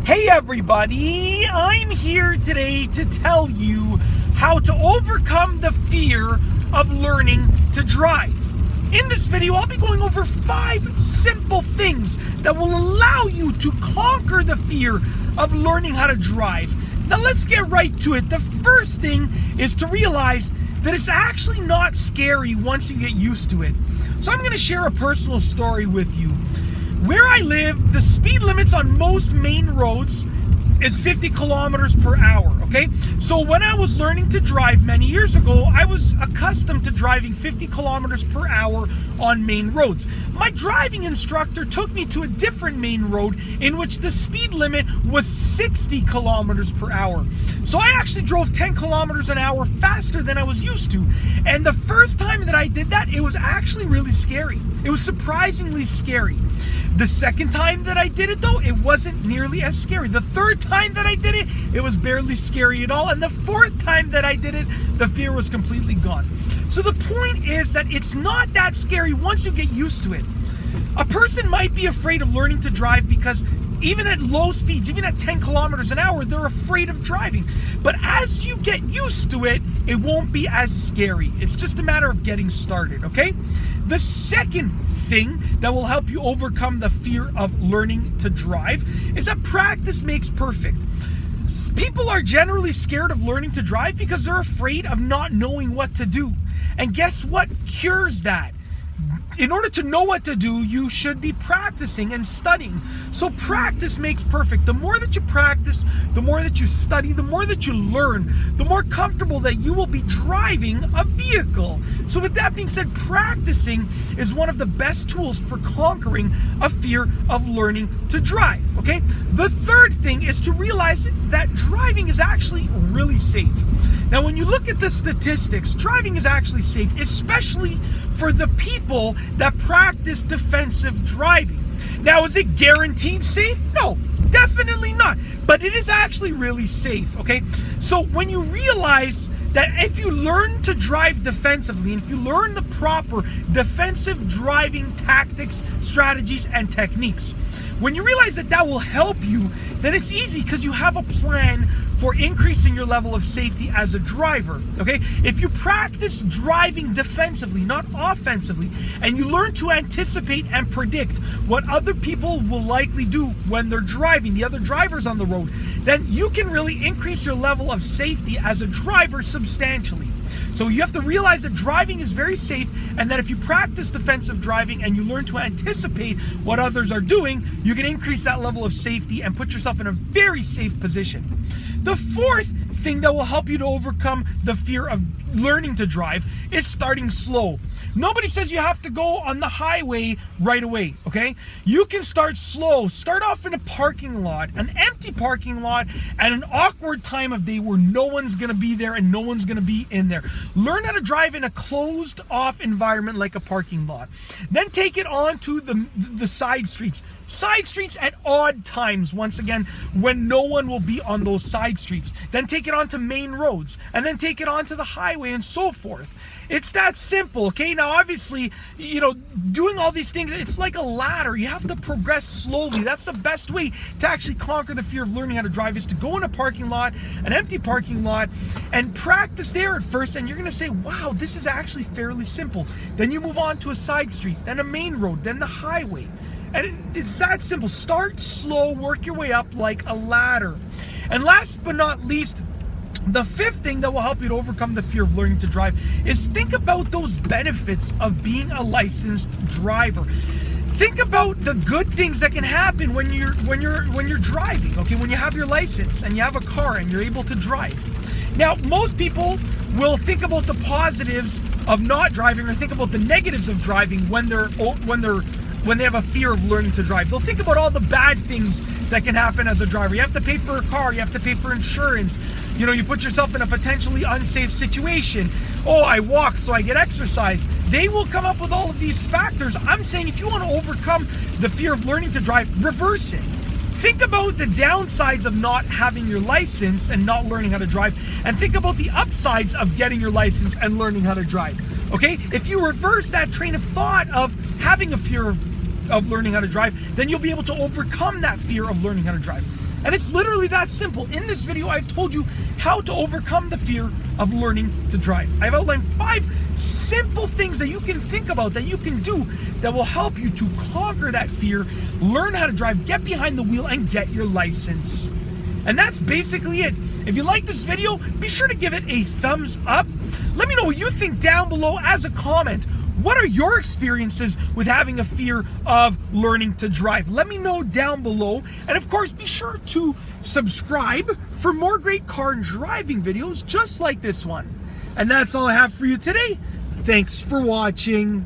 Hey everybody, I'm here today to tell you how to overcome the fear of learning to drive. In this video, I'll be going over 5 simple things that will allow you to conquer the fear of learning how to drive. Now let's get right to it. The first thing is to realize that it's actually not scary once you get used to it. So I'm going to share a personal story with you. Where I live, the speed limits on most main roads is 50 kilometers per hour, okay? So when I was learning to drive many years ago, I was accustomed to driving 50 kilometers per hour on main roads. My driving instructor took me to a different main road in which the speed limit was 60 kilometers per hour. So I actually drove 10 kilometers an hour faster than I was used to. And the first time that I did that, it was actually really scary. It was surprisingly scary. The second time that I did it though, it wasn't nearly as scary. The third time that I did it, it was barely scary at all. And the fourth time that I did it, the fear was completely gone. So the point is that it's not that scary once you get used to it. A person might be afraid of learning to drive because even at low speeds, even at 10 kilometers an hour, they're afraid of driving. But as you get used to it, it won't be as scary. It's just a matter of getting started, okay? The second thing that will help you overcome the fear of learning to drive is that practice makes perfect. People are generally scared of learning to drive because they're afraid of not knowing what to do. And guess what cures that? In order to know what to do, you should be practicing and studying. So practice makes perfect. The more that you practice, the more that you study, the more that you learn, the more comfortable that you will be driving a vehicle. So with that being said, practicing is one of the best tools for conquering a fear of learning to drive, okay? The third thing is to realize that driving is actually really safe. Now, when you look at the statistics, driving is actually safe, especially for the people that practice defensive driving. Now, is it guaranteed safe? No, definitely not. But it is actually really safe, okay? So when you realize that if you learn to drive defensively, and if you learn the proper defensive driving tactics, strategies, and techniques, when you realize that that will help you, then it's easy because you have a plan for increasing your level of safety as a driver, okay? If you practice driving defensively, not offensively, and you learn to anticipate and predict what other people will likely do when they're driving, the other drivers on the road, then you can really increase your level of safety as a driver substantially. So you have to realize that driving is very safe, and that if you practice defensive driving and you learn to anticipate what others are doing, you can increase that level of safety and put yourself in a very safe position. The fourth thing that will help you to overcome the fear of learning to drive is starting slow. Nobody says you have to go on the highway right away, okay? You can start slow. Start off in a parking lot, an empty parking lot, at an awkward time of day where no one's gonna be there and no one's gonna be in there. Learn how to drive in a closed off environment like a parking lot. Then take it on to the side streets. Side streets at odd times, once again, when no one will be on those side streets. Then take it on to main roads, and then take it on to the highway and so forth. It's that simple, okay? Now, obviously, doing all these things, it's like a ladder. You have to progress slowly. That's the best way to actually conquer the fear of learning how to drive, is to go in a parking lot, an empty parking lot, and practice there at first, and you're gonna say, wow, this is actually fairly simple. Then you move on to a side street, then a main road, then the highway. And it's that simple. Start slow, work your way up like a ladder. And last but not least, the fifth thing that will help you to overcome the fear of learning to drive is think about those benefits of being a licensed driver. Think about the good things that can happen when you're driving, okay? When you have your license and you have a car and you're able to drive. Now, most people will think about the positives of not driving or think about the negatives of driving when they have a fear of learning to drive. They'll think about all the bad things that can happen as a driver. You have to pay for a car, you have to pay for insurance, you put yourself in a potentially unsafe situation. Oh, I walk so I get exercise. They will come up with all of these factors. I'm saying if you want to overcome the fear of learning to drive, reverse it. Think about the downsides of not having your license and not learning how to drive, and think about the upsides of getting your license and learning how to drive, okay? If you reverse that train of thought of having a fear of learning how to drive, then you'll be able to overcome that fear of learning how to drive. And it's literally that simple. In this video, I've told you how to overcome the fear of learning to drive. I've outlined 5 simple things that you can think about, that you can do, that will help you to conquer that fear, learn how to drive, get behind the wheel, and get your license. And that's basically it. If you like this video, be sure to give it a thumbs up. Let me know what you think down below as a comment. What are your experiences with having a fear of learning to drive? Let me know down below. And of course, be sure to subscribe for more great car and driving videos just like this one. And that's all I have for you today. Thanks for watching.